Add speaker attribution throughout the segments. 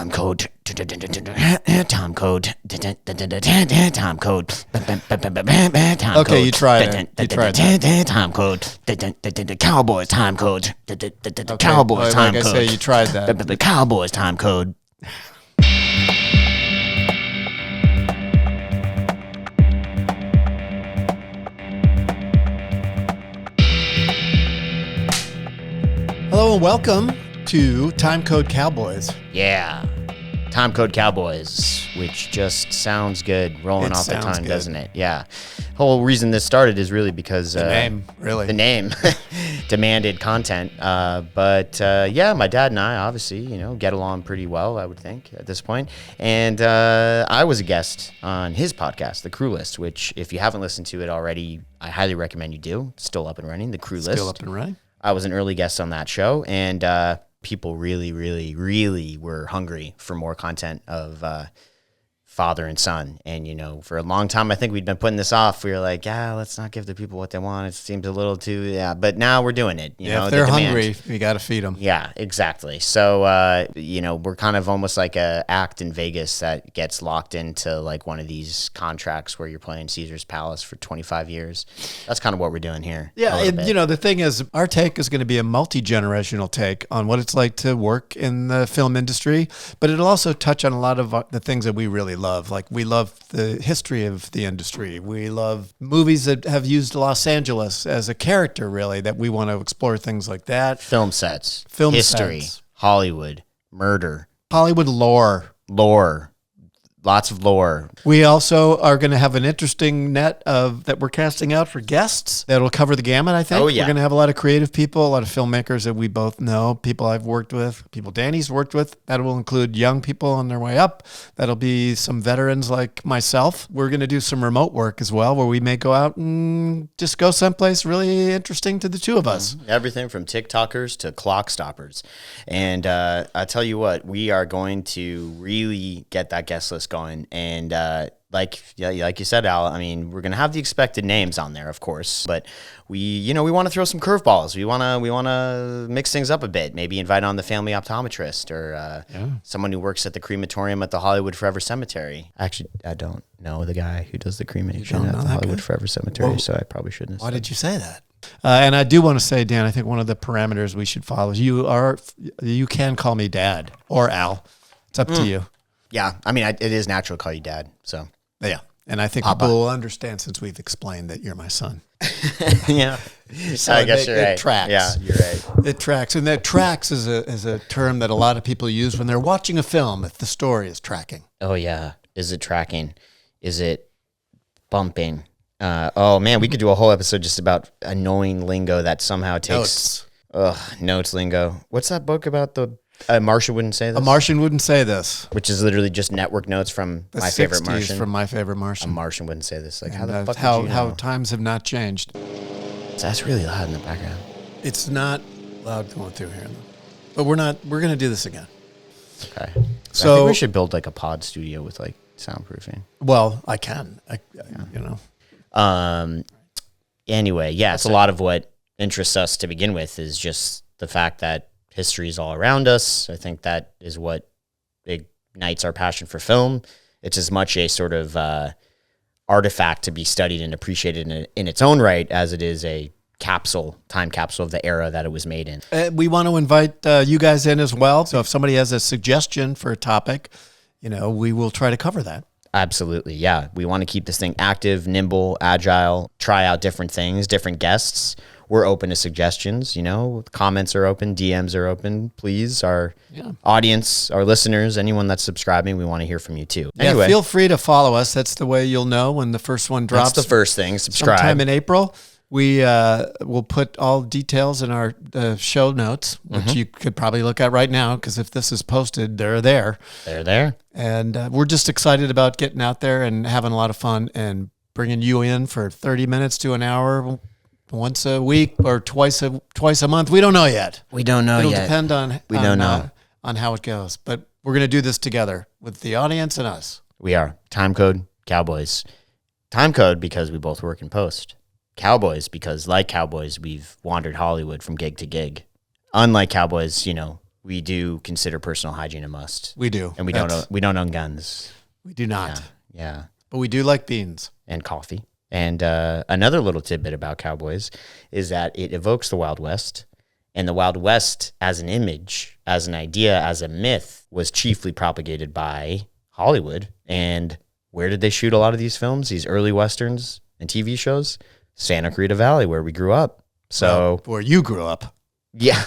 Speaker 1: Time code. Time code. Time code.
Speaker 2: Okay, you tried it. You tried that.
Speaker 1: Time code. Cowboys time code. Cowboys time
Speaker 2: like
Speaker 1: code.
Speaker 2: I say, you tried that.
Speaker 1: The Cowboys time code.
Speaker 2: Hello and welcome to Timecode Cowboys.
Speaker 1: Yeah. Timecode Cowboys, which just sounds good rolling off the tongue, doesn't it? Yeah. Whole reason this started is really because
Speaker 2: The name
Speaker 1: demanded content. Yeah, my dad and I obviously, get along pretty well, I would think, at this point. And I was a guest on his podcast, The Crew List, which if you haven't listened to it already, I highly recommend you do. It's still up and running, The Crew List.
Speaker 2: Still up and running.
Speaker 1: I was an early guest on that show, and people really, really, really were hungry for more content of father and son. And, for a long time, I think we'd been putting this off. We were like, let's not give the people what they want. It seems a little too, but now we're doing it.
Speaker 2: If they're hungry, you got to feed them.
Speaker 1: Yeah, exactly. So, we're kind of almost like a act in Vegas that gets locked into like one of these contracts where you're playing Caesar's Palace for 25 years. That's kind of what we're doing here.
Speaker 2: Yeah, the thing is, our take is going to be a multi-generational take on what it's like to work in the film industry, but it'll also touch on a lot of the things that we really love. Like we love the history of the industry. We love movies that have used Los Angeles as a character, really, that we want to explore things like that.
Speaker 1: Film sets, history, Hollywood, murder,
Speaker 2: Hollywood lore.
Speaker 1: Lots of lore.
Speaker 2: We also are going to have an interesting net that we're casting out for guests that'll cover the gamut, I think.
Speaker 1: Oh, yeah.
Speaker 2: We're going to have a lot of creative people, a lot of filmmakers that we both know, people I've worked with, people Danny's worked with. That will include young people on their way up. That'll be some veterans like myself. We're going to do some remote work as well, where we may go out and just go someplace really interesting to the two of us.
Speaker 1: Everything from TikTokers to clock stoppers. And I tell you what, we are going to really get that guest list going. And like you said, Al, I mean, we're going to have the expected names on there, of course, but we want to throw some curveballs. We want to mix things up a bit, maybe invite on the family optometrist or someone who works at the crematorium at the Hollywood Forever Cemetery. Actually, I don't know the guy who does the cremation at the Hollywood Forever Cemetery, so I probably shouldn't have
Speaker 2: Why did you say that? And I do want to say, Dan, I think one of the parameters we should follow is you can call me Dad or Al. It's up to you.
Speaker 1: Yeah, I mean, it is natural to call you Dad, so.
Speaker 2: Yeah, and I think people will understand since we've explained that you're my son.
Speaker 1: Yeah,
Speaker 2: so
Speaker 1: I guess you're right.
Speaker 2: It tracks.
Speaker 1: Yeah, you're right.
Speaker 2: It tracks, and that tracks is a term that a lot of people use when they're watching a film, if the story is tracking.
Speaker 1: Oh, yeah. Is it tracking? Is it bumping? Oh, man, we could do a whole episode just about annoying lingo that somehow takes... Notes lingo. What's that book about the... A Martian wouldn't say this?
Speaker 2: A Martian wouldn't say this.
Speaker 1: Which is literally just network notes from My Favorite Martian.
Speaker 2: From My Favorite Martian.
Speaker 1: A Martian wouldn't say this. Like,
Speaker 2: and
Speaker 1: how the fuck
Speaker 2: how,
Speaker 1: did you know?
Speaker 2: how times have not changed.
Speaker 1: So that's really loud in the background.
Speaker 2: It's not loud going through here, but we're going to do this again.
Speaker 1: Okay. So I think we should build like a pod studio with like soundproofing.
Speaker 2: Well, I can.
Speaker 1: Anyway, yeah, it's a lot of what interests us to begin with is just the fact that history is all around us. I think that is what ignites our passion for film. It's as much a sort of artifact to be studied and appreciated in its own right as it is a time capsule of the era that it was made in.
Speaker 2: We want to invite you guys in as well. So if somebody has a suggestion for a topic, we will try to cover that.
Speaker 1: Absolutely, yeah. We want to keep this thing active, nimble, agile, try out different things, different guests. We're open to suggestions, comments are open, DMs are open. Please, our audience, our listeners, anyone that's subscribing, we want to hear from you too. Anyway,
Speaker 2: feel free to follow us. That's the way you'll know when the first one drops.
Speaker 1: That's the first thing, subscribe.
Speaker 2: Sometime in April. We will put all details in our show notes, which you could probably look at right now, because if this is posted, they're there.
Speaker 1: They're there.
Speaker 2: And we're just excited about getting out there and having a lot of fun and bringing you in for 30 minutes to an hour once a week or twice a month. We don't know yet. It'll depend on how it goes. But we're going to do this together with the audience and us.
Speaker 1: We are Timecode Cowboys. Timecode because we both work in post. Cowboys because, like Cowboys, we've wandered Hollywood from gig to gig. Unlike Cowboys, we do consider personal hygiene a must.
Speaker 2: We do.
Speaker 1: And we don't own guns.
Speaker 2: We do not.
Speaker 1: Yeah.
Speaker 2: But we do like beans.
Speaker 1: And coffee. And another little tidbit about Cowboys is that it evokes the Wild West. And the Wild West as an image, as an idea, as a myth, was chiefly propagated by Hollywood. And where did they shoot a lot of these films, these early Westerns and TV shows? Santa Clarita Valley, where we grew up. So
Speaker 2: where you grew up.
Speaker 1: Yeah.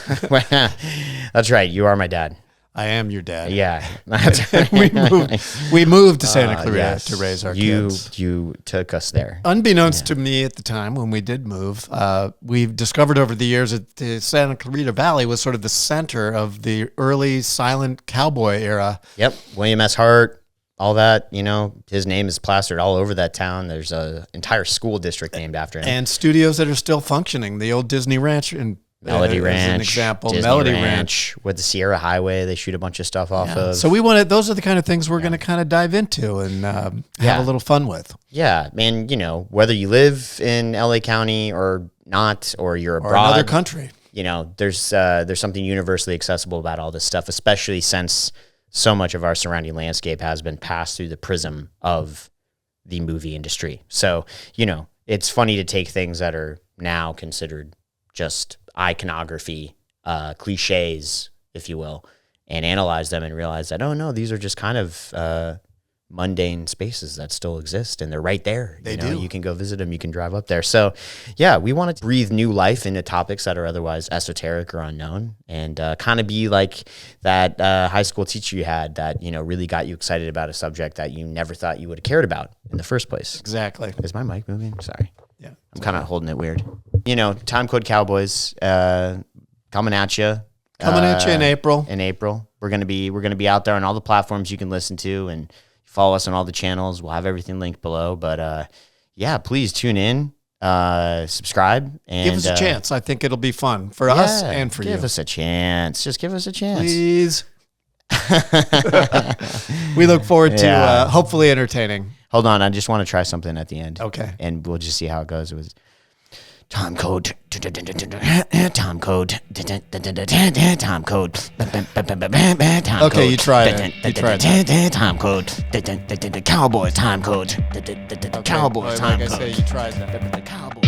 Speaker 1: That's right. You are my dad.
Speaker 2: I am your dad.
Speaker 1: Yeah.
Speaker 2: we moved to Santa Clarita to raise our kids.
Speaker 1: You took us there.
Speaker 2: Unbeknownst to me at the time when we did move, we've discovered over the years that the Santa Clarita Valley was sort of the center of the early silent cowboy era.
Speaker 1: Yep. William S. Hart, all that, his name is plastered all over that town. There's an entire school district named after him.
Speaker 2: And studios that are still functioning. The old Disney Ranch and
Speaker 1: Melody Ranch,
Speaker 2: as an example.
Speaker 1: Disney
Speaker 2: Melody
Speaker 1: Ranch with the Sierra Highway, they shoot a bunch of stuff off of.
Speaker 2: So those are the kind of things we're going to kind of dive into and have a little fun with.
Speaker 1: Yeah, man, whether you live in LA County or not, or you're abroad.
Speaker 2: Or another country.
Speaker 1: There's something universally accessible about all this stuff, especially since so much of our surrounding landscape has been passed through the prism of the movie industry. So, it's funny to take things that are now considered just iconography, cliches, if you will, and analyze them and realize that, oh no, these are just kind of mundane spaces that still exist, and they're right there.
Speaker 2: They do.
Speaker 1: You can go visit them. You can drive up there. So, yeah, we want to breathe new life into topics that are otherwise esoteric or unknown, and kind of be like that high school teacher you had that really got you excited about a subject that you never thought you would have cared about in the first place.
Speaker 2: Exactly.
Speaker 1: Is my mic moving? Sorry.
Speaker 2: Yeah,
Speaker 1: I'm kind of holding it weird. Timecode Cowboys coming at you.
Speaker 2: Coming at you in April.
Speaker 1: In April, we're gonna be out there on all the platforms you can listen to, and follow us on all the channels. We'll have everything linked below. But please tune in, subscribe, and
Speaker 2: give us a chance. I think it'll be fun for us and for you.
Speaker 1: Give us a chance. Just give us a chance,
Speaker 2: please. We look forward to hopefully entertaining.
Speaker 1: Hold on, I just want to try something at the end.
Speaker 2: Okay.
Speaker 1: And we'll just see how it goes. It was Timecode.
Speaker 2: Okay, you tried it.
Speaker 1: Timecode. Cowboys. Timecode. Cowboys.
Speaker 2: Like I say, you tried that.
Speaker 1: Cowboys.